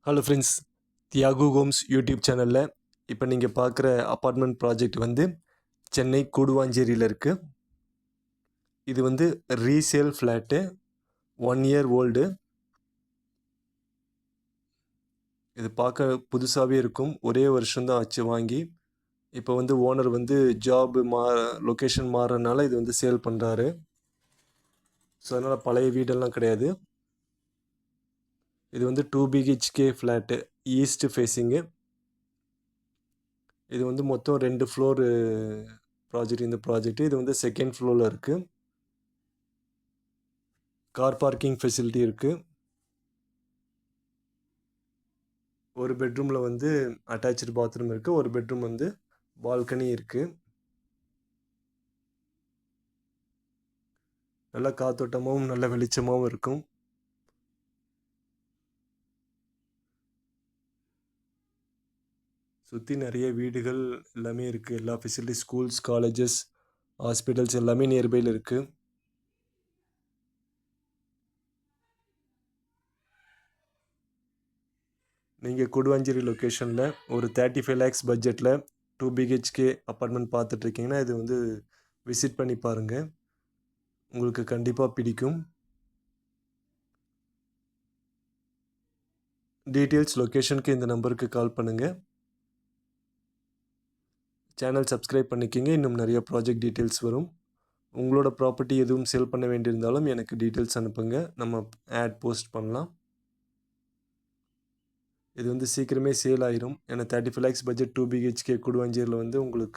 Hello friends, Thiyagu homes YouTube சேனலில் இப்போ நீங்கள் பார்க்குற அப்பார்ட்மெண்ட் ப்ராஜெக்ட் வந்து சென்னை கூடுவாஞ்சேரியில் இருக்குது. இது வந்து ரீசேல் ஃப்ளாட்டு, 1 இயர் ஓல்டு. இது பார்க்க புதுசாகவே இருக்கும். ஒரே வருஷம்தான் ஆச்சு வாங்கி. இப்போ வந்து ஓனர் வந்து லொக்கேஷன் மாறுறதுனால இது வந்து சேல் பண்ணுறாரு. ஸோ அதனால் பழைய வீடெல்லாம் கிடையாது. இது வந்து 2 பிஹெச்கே ஃப்ளாட்டு, ஈஸ்ட் ஃபேஸிங்கு. இது வந்து மொத்தம் 2 ஃப்ளோரு ப்ராஜெக்ட். இந்த ப்ராஜெக்ட் இது வந்து செகண்ட் ஃப்ளோரில் இருக்குது. கார் பார்க்கிங் ஃபெசிலிட்டி இருக்குது. ஒரு பெட்ரூமில் வந்து அட்டாச்சு பாத்ரூம் இருக்குது. ஒரு பெட்ரூம் வந்து பால்கனி இருக்குது. நல்ல காத்தோட்டமாகவும் நல்ல வெளிச்சமாகவும் இருக்கும். சுற்றி நிறைய வீடுகள் எல்லாமே இருக்குது. எல்லா ஃபெசிலிட்டி, ஸ்கூல்ஸ், காலேஜஸ், ஹாஸ்பிட்டல்ஸ் எல்லாமே நியர்பையில் இருக்குது. நீங்கள் கூடுவாஞ்சேரி லொக்கேஷனில் ஒரு 35 lakhs பட்ஜெட்டில் 2 பிஹெச்கே அப்பார்ட்மெண்ட் பார்த்துட்ருக்கீங்கன்னா இது வந்து விசிட் பண்ணி பாருங்கள். உங்களுக்கு கண்டிப்பாக பிடிக்கும். டீட்டெயில்ஸ் லொக்கேஷனுக்கு இந்த நம்பருக்கு கால் பண்ணுங்கள். சேனல் சப்ஸ்கிரைப் பண்ணிக்கிங்க. இன்னும் நிறைய ப்ராஜெக்ட் டீட்டெயில்ஸ் வரும். உங்களோட ப்ராப்பர்ட்டி எதுவும் சேல் பண்ண வேண்டியிருந்தாலும் எனக்கு டீட்டெயில்ஸ் அனுப்புங்க. நம்ம ஆட் போஸ்ட் பண்ணலாம். இது வந்து சீக்கிரமே சேல் ஆயிரும். ஏன்னா 35 lakhs பட்ஜெட் 2 பிஹெச்கே கூடுவாஞ்சேரியில் வந்து உங்களுக்கு